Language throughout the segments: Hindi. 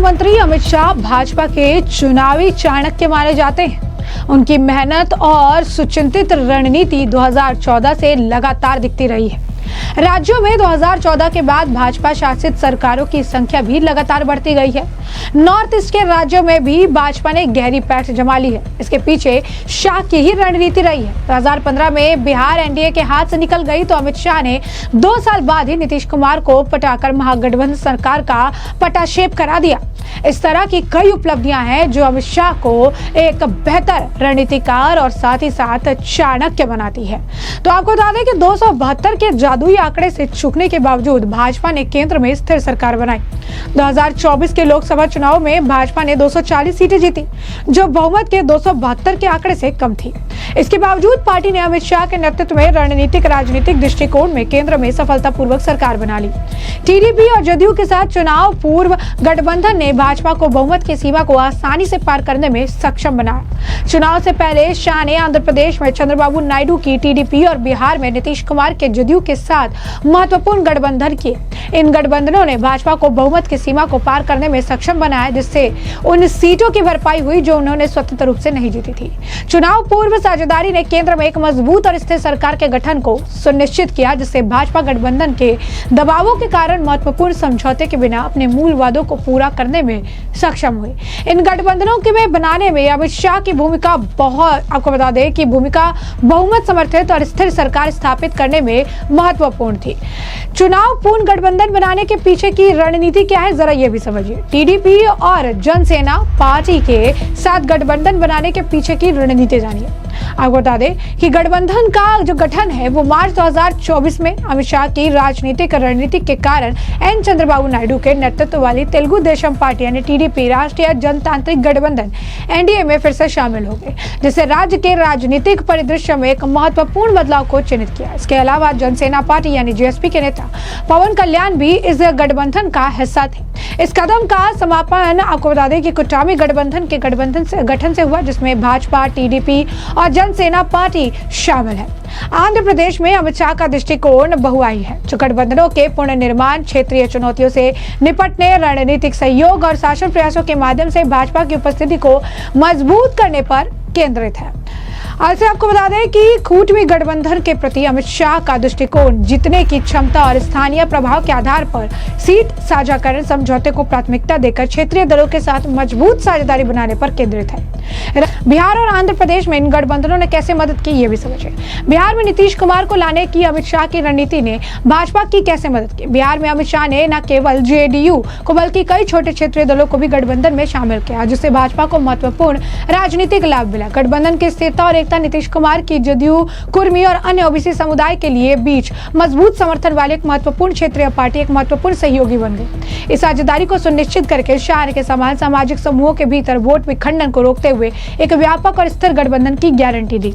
मंत्री अमित शाह भाजपा के चुनावी चाणक्य माने जाते हैं। उनकी मेहनत और सुचिंतित रणनीति 2014 से लगातार दिखती रही है। राज्यों में 2014 के बाद भाजपा शासित सरकारों की संख्या भी लगातार बढ़ती गई है। नॉर्थ ईस्ट के राज्यों में भी भाजपा ने गहरी पैठ जमा ली है। इसके पीछे शाह की ही रणनीति रही है। 2015 में बिहार एनडीए के हाथ से निकल गई तो अमित शाह ने 2 साल बाद ही नीतीश कुमार को पटाकर महागठबंधन सरकार का पटाक्षेप करा दिया। इस तरह की कई उपलब्धियां हैं जो अमित शाह को एक बेहतर रणनीतिकार और साथ ही साथ चाणक्य बनाती है। तो आपको बता दें कि 272 के जादुई आंकड़े से चूकने के बावजूद भाजपा ने केंद्र में स्थिर सरकार बनाई। 2024 के लोकसभा चुनाव में भाजपा ने 240 सीटें जीती, जो बहुमत के 272 के आंकड़े से कम थी। इसके बावजूद पार्टी ने अमित शाह के नेतृत्व में रणनीतिक राजनीतिक दृष्टिकोण में केंद्र में सफलतापूर्वक सरकार बना ली। टीडीपी और जदयू के साथ चुनाव पूर्व गठबंधन ने भाजपा को बहुमत की सीमा को आसानी से पार करने में सक्षम बनाया। चुनाव से पहले शाह ने आंध्र प्रदेश में चंद्रबाबू नायडू की टीडीपी और बिहार में नीतीश कुमार के जदयू के साथ महत्वपूर्ण गठबंधन किए। इन गठबंधनों ने भाजपा को बहुमत की सीमा को पार करने में सक्षम बनाया, जिससे उन सीटों की भरपाई हुई जो उन्होंने स्वतंत्र रूप से नहीं जीती थी। चुनाव पूर्व साझेदारी ने केंद्र में एक मजबूत और स्थिर सरकार के गठन को सुनिश्चित किया, जिससे भाजपा गठबंधन के दबावों के कारण महत्वपूर्ण समझौते के बिना अपने मूल वादों को पूरा करने में सक्षम हुई। इन गठबंधनों के बनाने में अमित शाह की भूमिका आपको बता दें कि भूमिका बहुमत समर्थित और स्थिर सरकार स्थापित करने में महत्वपूर्ण थी। चुनाव पूर्ण गठबंधन बनाने के पीछे की रणनीति क्या है, जरा ये भी समझिए। टीडीपी और जनसेना पार्टी के साथ गठबंधन बनाने के पीछे की रणनीति जानिए। आपको बता दें कि गठबंधन का जो गठन है वो मार्च 2024 में अमित शाह की राजनीतिक रणनीति के कारण एन चंद्रबाबू नायडू के नेतृत्व वाली तेलुगु देशम पार्टी यानी टीडीपी राष्ट्रीय जनतांत्रिक गठबंधन एनडीए में फिर से शामिल हो गए, जिससे राज्य के राजनीतिक परिदृश्य में एक महत्वपूर्ण बदलाव को चिन्हित किया। इसके अलावा जनसेना पार्टी यानी जेएसपी के नेता पवन कल्याण भी इस गठबंधन का हिस्सा थे। इस कदम का समापन आपको बता दें कि कुटामी गठबंधन के गठन से हुआ, जिसमें भाजपा, टीडीपी और जनसेना पार्टी शामिल है। आंध्र प्रदेश में अमित शाह का दृष्टिकोण बहुआयामी है, जो गठबंधनों के पुनर्निर्माण, क्षेत्रीय चुनौतियों से निपटने, रणनीतिक सहयोग और शासन प्रयासों के माध्यम से भाजपा की उपस्थिति को मजबूत करने पर केंद्रित है। ऐसे आपको बता दें कि खूंटवी गठबंधन के प्रति अमित शाह का दृष्टिकोण जीतने की क्षमता और स्थानीय प्रभाव के आधार पर सीट साझाकरण समझौते को प्राथमिकता देकर क्षेत्रीय दलों के साथ मजबूत साझेदारी बनाने पर केंद्रित है। बिहार और आंध्र प्रदेश में इन गठबंधनों ने कैसे मदद की, ये भी समझे। बिहार में नीतीश कुमार को लाने की अमित शाह की रणनीति ने भाजपा की कैसे मदद की। बिहार में अमित शाह ने न केवल जेडीयू को बल्कि कई छोटे क्षेत्रीय दलों को भी गठबंधन में शामिल किया, जिससे भाजपा को महत्वपूर्ण राजनीतिक लाभ मिला। गठबंधन की स्थिरता और एकता नीतीश कुमार की जदयू, कुर्मी और अन्य ओबीसी समुदाय के लिए बीच मजबूत समर्थन वाले एक महत्वपूर्ण क्षेत्रीय पार्टी एक महत्वपूर्ण सहयोगी बन गई। इस साझेदारी को सुनिश्चित करके शाह ने समान सामाजिक समूहों के भीतर वोट विखंडन को रोकते हुए एक व्यापक और स्थिर गठबंधन की गारंटी दी।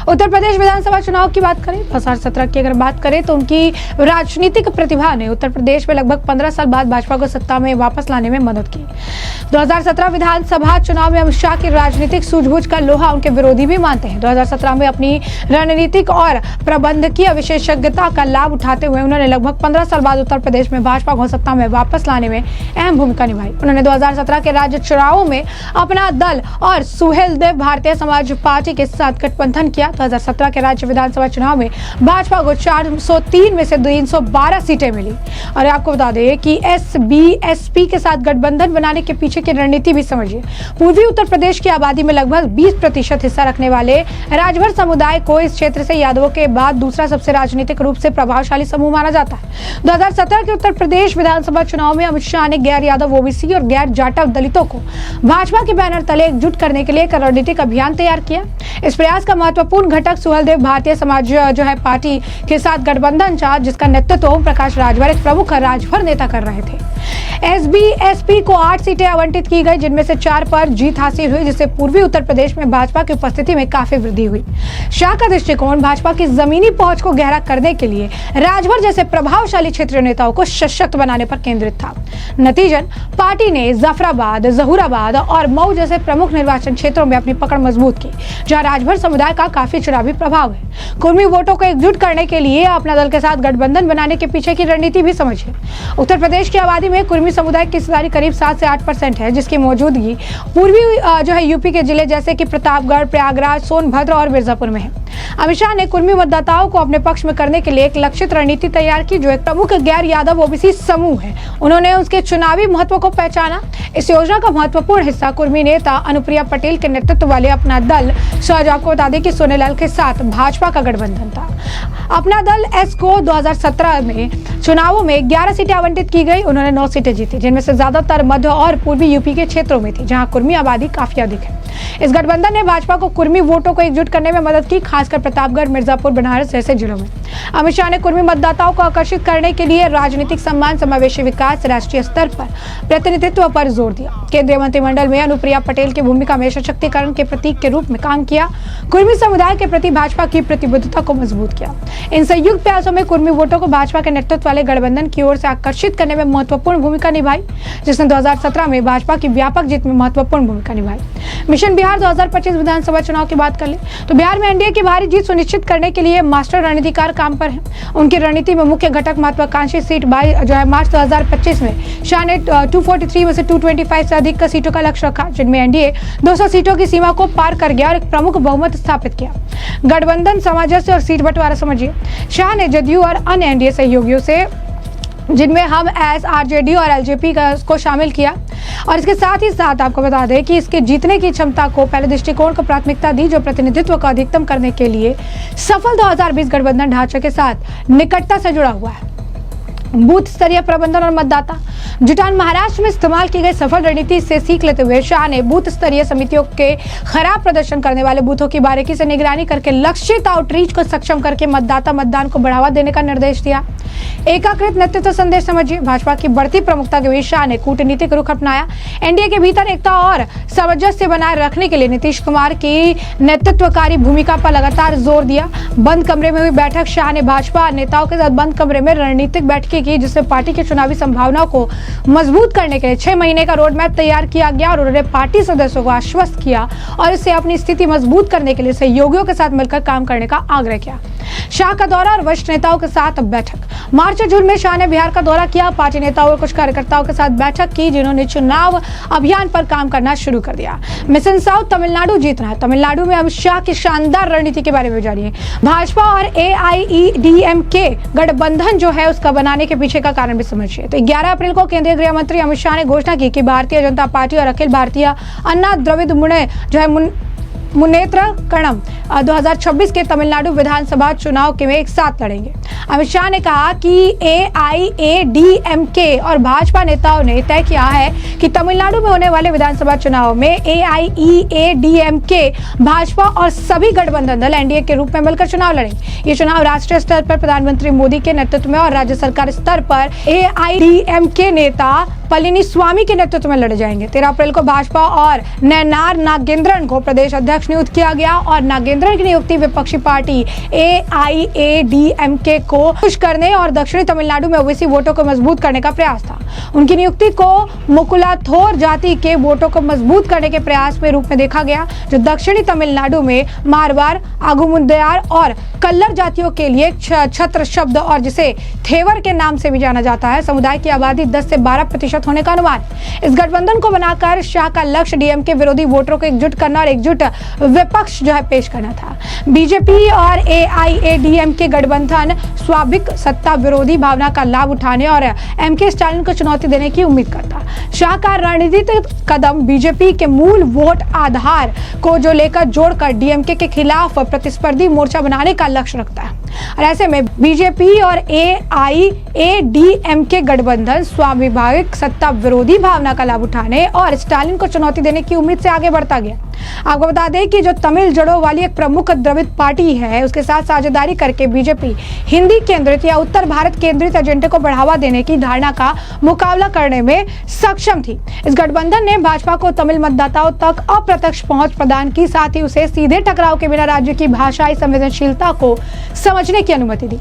उत्तर प्रदेश विधानसभा चुनाव की बात करें, 2017 की अगर बात करें तो उनकी राजनीतिक प्रतिभा ने उत्तर प्रदेश में लगभग 15 साल बाद भाजपा को सत्ता में वापस लाने में मदद की। 2017 विधानसभा चुनाव में अमित शाह की राजनीतिक सूझबूझ का लोहा उनके विरोधी भी मानते हैं। 2017 में अपनी रणनीतिक और प्रबंधकीय विशेषज्ञता का लाभ उठाते हुए उन्होंने लगभग 15 साल बाद उत्तर प्रदेश में भाजपा को सत्ता में वापस लाने में अहम भूमिका निभाई। उन्होंने 2017 के राज्य चुनावों में अपना दल और सुहेलदेव भारतीय समाज पार्टी के साथ गठबंधन किया। 2017 के राज्य विधानसभा चुनाव में भाजपा को 403 में से 312 सीटें मिली। और आपको बता दें कि एसबीएसपी के साथ गठबंधन बनाने के पीछे की रणनीति भी समझिए। पूर्वी उत्तर प्रदेश की आबादी में लगभग 20% हिस्सा रखने वाले राजभर समुदाय को इस क्षेत्र से यादवों के बाद दूसरा सबसे राजनीतिक रूप से प्रभावशाली समूह माना जाता है। 2017 के उत्तर प्रदेश विधानसभा चुनाव में अमित शाह ने गैर यादव, ओबीसी और गैर जाटव दलितों को भाजपा के बैनर तले एकजुट करने के लिए एक रणनीतिक अभियान तैयार किया। इस प्रयास का महत्वपूर्ण घटक सुहेलदेव भारतीय समाज जो है पार्टी के साथ गठबंधन था, जिसका नेतृत्व ओम प्रकाश राजभर एक प्रमुख राजभर नेता कर रहे थे। एसबीएसपी को 8 सीटें आवंटित की गई, जिनमें से 4 पर जीत हासिल हुई, जिससे पूर्वी उत्तर प्रदेश में भाजपा की उपस्थिति में काफी वृद्धि हुई। शाह का दृष्टिकोण भाजपा की जमीनी पहुंच को गहरा करने के लिए राजभर जैसे प्रभावशाली क्षेत्रीय नेताओं को सशक्त बनाने पर केंद्रित था। नतीजन पार्टी ने जफराबाद, जहूराबाद और मऊ जैसे प्रमुख निर्वाचन क्षेत्रों में अपनी पकड़ मजबूत की, जहां राजभर समुदाय का काफी काफी चुनावी प्रभाव है। कुर्मी वोटों को एकजुट करने के लिए अपना दल के साथ गठबंधन बनाने के पीछे की रणनीति भी समझिए। उत्तर प्रदेश की आबादी में कुर्मी समुदाय की हिस्सेदारी करीब 7 से 8% है, जिसकी मौजूदगी पूर्वी यूपी के जिले जैसे कि प्रतापगढ़, प्रयागराज, सोनभद्र और मिर्जापुर में है। अमित शाह ने कुर्मी मतदाताओं को अपने पक्ष में करने के लिए एक लक्षित रणनीति तैयार की, जो एक प्रमुख गैर यादव ओबीसी समूह है। उन्होंने उसके चुनावी महत्व को पहचाना। इस योजना का महत्वपूर्ण हिस्सा कुर्मी नेता अनुप्रिया पटेल के नेतृत्व वाले अपना दल, आपको बता दें कि सोनेलाल के साथ भाजपा का गठबंधन था। अपना दल एस को 2017 में चुनावों में 11 सीटें आवंटित की गई। उन्होंने 9 सीटें जीती, जिनमें से ज्यादातर मध्य और पूर्वी यूपी के क्षेत्रों में थी, जहां कुर्मी आबादी काफी अधिक है। इस गठबंधन ने भाजपा को कुर्मी वोटों को एकजुट करने में मदद की, खासकर प्रतापगढ़, मिर्जापुर, बनारस जैसे जिलों में। अमित शाह ने कुर्मी मतदाताओं को आकर्षित करने के लिए राजनीतिक सम्मान, समावेशी विकास, राष्ट्रीय स्तर पर प्रतिनिधित्व पर जोर दिया। केंद्रीय मंत्रिमंडल में अनुप्रिया पटेल की भूमिका में सशक्तिकरण के प्रतीक के रूप में काम किया। कुर्मी समुदाय के प्रति भाजपा की प्रतिबद्धता को मजबूत किया। इन संयुक्त प्रयासों में कुर्मी वोटों को भाजपा के नेतृत्व वाले गठबंधन की ओर से आकर्षित करने में महत्वपूर्ण भूमिका निभाई, जिसने 2017 में भाजपा की व्यापक जीत में महत्वपूर्ण भूमिका निभाई। मिशन बिहार 2025 विधानसभा चुनाव की बात कर ले तो बिहार में एनडीए की भारी जीत सुनिश्चित करने के लिए मास्टर रणनीतिकार काम पर हैं। उनकी रणनीति में मुख्य घटक महत्वाकांक्षी सीट मार्च 2025 में शाह ने 243 में से 225 से अधिक सीटों का लक्ष्य रखा, जिनमें एनडीए 200 सीटों की सीमा को पार कर गया और एक प्रमुख बहुमत स्थापित किया। गठबंधन, सामंजस्य और सीट बंटवारा समझिए। शाह ने जदयू और अन्य एनडीए सहयोगियों से, जिनमें हम एस, आरजेडी और एलजेपी को शामिल किया, और इसके साथ ही साथ आपको बता दें कि इसके जीतने की क्षमता को पहले दृष्टिकोण को प्राथमिकता दी, जो प्रतिनिधित्व को अधिकतम करने के लिए सफल 2020 गठबंधन ढांचे के साथ निकटता से जुड़ा हुआ है। बूथ स्तरीय प्रबंधन और मतदाता जुटान। महाराष्ट्र में इस्तेमाल की गई सफल रणनीति से सीख लेते हुए शाह ने बूथ स्तरीय समितियों के खराब प्रदर्शन करने वाले बूथों की बारीकी से निगरानी करके लक्षित आउटरीच को सक्षम करके मतदाता मतदान को बढ़ावा देने का निर्देश दिया। एकीकृत नेतृत्व संदेश समझिए। भाजपा की बढ़ती प्रमुखता के बीच शाह ने कूटनीतिक रुख अपनाया। एनडीए के भीतर एकता और सामंजस्य बनाए रखने के लिए नीतीश कुमार की नेतृत्वकारी भूमिका पर लगातार जोर दिया। बंद कमरे में हुई बैठक। शाह ने भाजपा नेताओं के साथ बंद कमरे में रणनीतिक बैठकें की, जिससे पार्टी की चुनावी संभावनाओं को मजबूत करने के लिए 6 महीने का रोड मैप तैयार किया गया, और उन्होंने पार्टी सदस्यों को आश्वस्त किया और इससे अपनी स्थिति मजबूत करने के लिए सहयोगियों के साथ मिलकर काम करने का आग्रह किया। शाह का दौरा और वरिष्ठ नेताओं के साथ बैठक। मार्च और जून में शाह ने बिहार का दौरा किया, पार्टी नेताओं और कुछ कार्यकर्ताओं के साथ बैठक की, जिन्होंने चुनाव अभियान पर काम करना शुरू कर दिया। मिशन साउथ तमिलनाडु जीतना। तमिलनाडु में अमित शाह की शानदार रणनीति के बारे में जानिए। भाजपा और AIADMK गठबंधन जो है उसका बनाने के पीछे का कारण भी समझिए। तो 11 अप्रैल को केंद्रीय गृह मंत्री अमित शाह ने घोषणा की कि भारतीय जनता पार्टी और अखिल भारतीय अन्ना द्रविड़ मुनेत्र कणम 2026 के तमिलनाडु विधानसभा चुनाव के में एक साथ लड़ेंगे। अमित शाह ने कहा कि AIADMK और भाजपा नेताओं ने तय किया है कि तमिलनाडु में होने वाले विधानसभा चुनाव में AIADMK, भाजपा और सभी गठबंधन दल एनडीए के रूप में मिलकर चुनाव लड़ेंगे। ये चुनाव राष्ट्रीय स्तर पर प्रधानमंत्री मोदी के नेतृत्व में और राज्य सरकार स्तर पर AIADMK नेता पलनीस्वामी के नेतृत्व में लड़े जाएंगे। 13 अप्रैल को भाजपा और नयनार नागेंद्रन को प्रदेश अध्यक्ष नियुक्त किया गया, और नागेंद्रन की नियुक्ति विपक्षी पार्टी AIADMK को खुश करने और दक्षिणी तमिलनाडु में ओबीसी वोटों को मजबूत करने का प्रयास था। उनकी नियुक्ति को मुकुलाथोर जाति के वोटों को मजबूत करने के प्रयास में रूप में देखा गया, जो दक्षिणी तमिलनाडु में मारवाड़, आगुमुदयार और कल्लर जातियों के लिए छत्र शब्द और जिसे थेवर के नाम से भी जाना जाता है, समुदाय की आबादी 10 से 12% होने का अनुमान। इस गठबंधन को बनाकर शाह का लक्ष्य डीएमके विरोधी वोटरों को एकजुट करना और एकजुट विपक्ष जो है पेश करना था। बीजेपी और AIADMK गठबंधन स्वाभाविक सत्ता विरोधी भावना का लाभ उठाने और MK स्टालिन को चुनौती देने की उम्मीद करता। शाह का रणनीतिक कदम बीजेपी के मूल वोट आधार को जो लेकर जोड़कर डीएमके के खिलाफ प्रतिस्पर्धी मोर्चा बनाने का लक्ष्य रखता है, और ऐसे में बीजेपी और AIADMK गठबंधन स्वाभाविक सत्ता विरोधी भावना का लाभ उठाने और स्टालिन को चुनौती देने की उम्मीद से आगे बढ़ता गया। आपको बता दें कि जो तमिल जड़ों वाली एक प्रमुख द्रविड़ पार्टी है, उसके साथ साझेदारी करके बीजेपी हिंदी केंद्रित या उत्तर भारत केंद्रित एजेंडे को बढ़ावा देने की धारणा का मुकाबला करने में सक्षम थी। इस गठबंधन ने भाजपा को तमिल मतदाताओं तक अप्रत्यक्ष पहुंच प्रदान की, साथ ही उसे सीधे टकराव के बिना राज्य की भाषाई संवेदनशीलता को समझने की अनुमति दी।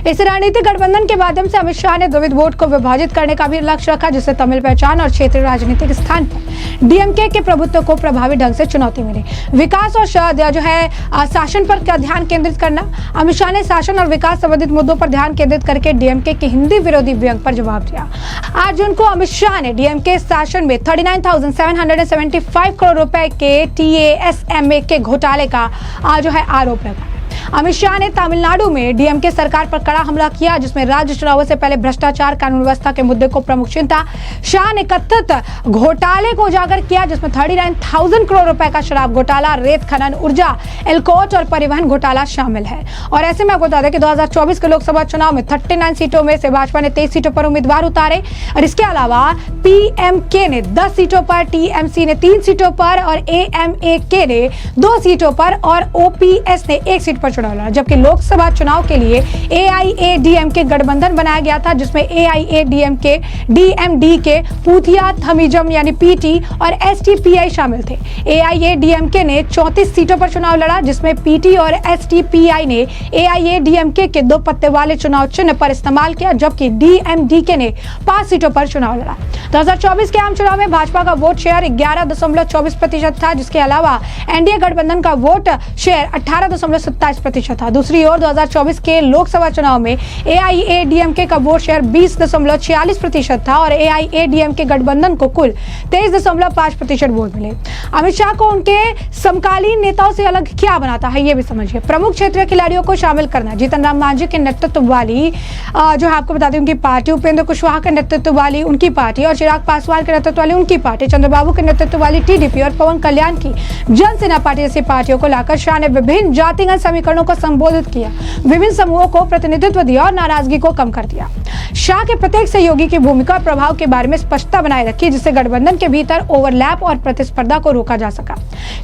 इस रणनीतिक गठबंधन के माध्यम से अमित शाह ने द्रविड़ वोट को विभाजित करने का भी लक्ष्य रखा, जिससे तमिल पहचान और क्षेत्रीय राजनीतिक स्थान पर डीएमके के प्रभुत्व को प्रभावी ढंग से चुनौती मिली। विकास और जो है शासन पर क्या ध्यान केंद्रित करना। अमित शाह ने शासन और विकास संबंधित मुद्दों पर ध्यान केंद्रित करके डीएमके के हिंदी विरोधी व्यंग पर जवाब दिया। 8 जून को अमित शाह ने डीएमके शासन में 39,775 करोड़ रुपए के TASMA के घोटाले का जो है आरोप लगाया। अमित शाह ने तमिलनाडु में डीएमके सरकार पर कड़ा हमला किया, जिसमें राज्य चुनावों से पहले भ्रष्टाचार, कानून व्यवस्था के मुद्दे को प्रमुख चिंता। शाह ने कथित घोटाले को उजागर किया, जिसमें 39,000 करोड़ रुपए का शराब घोटाला, रेत खनन, ऊर्जा, एल्कोच और परिवहन घोटाला शामिल है। और ऐसे में आपको बता दें कि 2024 के लोकसभा चुनाव में 39 सीटों में से भाजपा ने 23 सीटों पर उम्मीदवार उतारे और इसके अलावा पीएमके ने 10 सीटों पर, टीएमसी ने 3 सीटों पर और एएमएके ने 2 सीटों पर और ओपीएस ने 1 सीट पर चुनाव लड़ा। जबकि लोकसभा चुनाव के लिए एआईएडीएमके गठबंधन बनाया गया था, जिसमें एआईएडीएमके, डीएमडीके, पूथिया थमिजम यानी पीटी और एसटीपीआई शामिल थे। एआईएडीएमके ने 34 सीटों पर चुनाव लड़ा, जिसमें पीटी और एसटीपीआई ने एआईएडीएमके के 2 पत्ते वाले चुनाव चिन्ह पर इस्तेमाल किया, जबकि डीएमडीके ने 5 सीटों पर चुनाव लड़ा। 2024 के आम चुनाव में भाजपा का वोट शेयर 11.24% था, जिसके अलावा एनडीए गठबंधन का वोट शेयर 18.27% था। दूसरी ओर 2024 के लोकसभा चुनाव में एआईएडीएमके का वोट शेयर 20.46% था और एआईएडीएमके गठबंधन को कुल 23.5% वोट मिले। अमित शाह को उनके समकालीन नेताओं से अलग क्या बनाता है, ये भी समझिए। प्रमुख क्षेत्रीय खिलाड़ियों को शामिल करना। जीतन राम मांझी के नेतृत्व वाली जो है आपको बता दें उनकी पार्टी, उपेंद्र कुशवाहा के नेतृत्व वाली उनकी पार्टी और चिराग पासवान के नेतृत्व वाली उनकी पार्टी, चंद्रबाबू के नेतृत्व वाली टीडीपी और पवन कल्याण की जनसेना पार्टी जैसी पार्टियों को लाकर शाह ने विभिन्न जातिगत समीकरणों को संबोधित किया, विभिन्न समूहों को प्रतिनिधित्व दिया और नाराजगी को कम कर दिया। शाह के प्रत्येक सहयोगी की भूमिका और प्रभाव के बारे में स्पष्टता बनाए रखी, जिससे गठबंधन के भीतर ओवरलैप और प्रतिस्पर्धा को रोका जा सका।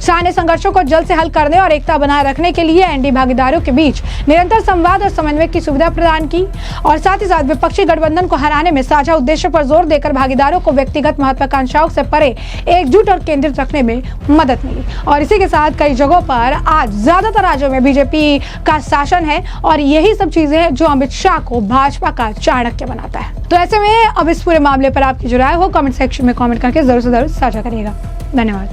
शाह ने संघर्षों को जल्द से हल करने और एकता बनाए रखने के लिए एनडीए भागीदारों के बीच निरंतर संवाद और समन्वय की सुविधा प्रदान की और साथ ही साथ विपक्षी गठबंधन को हराने में साझा उद्देश्य पर जोर देकर भागीदारों को व्यक्तिगत महत्वाकांक्षाओं से परे एकजुट और केंद्रित रखने में मदद मिली। और इसी के साथ कई जगहों पर आज ज्यादातर राज्यों में बीजेपी का शासन है और यही सब चीजें हैं जो अमित शाह को भाजपा का चाणक्य बनाता है। तो ऐसे में अब इस पूरे मामले पर आपकी जो राय हो कमेंट सेक्शन में कमेंट करके जरूर से जरूर साझा करिएगा। धन्यवाद।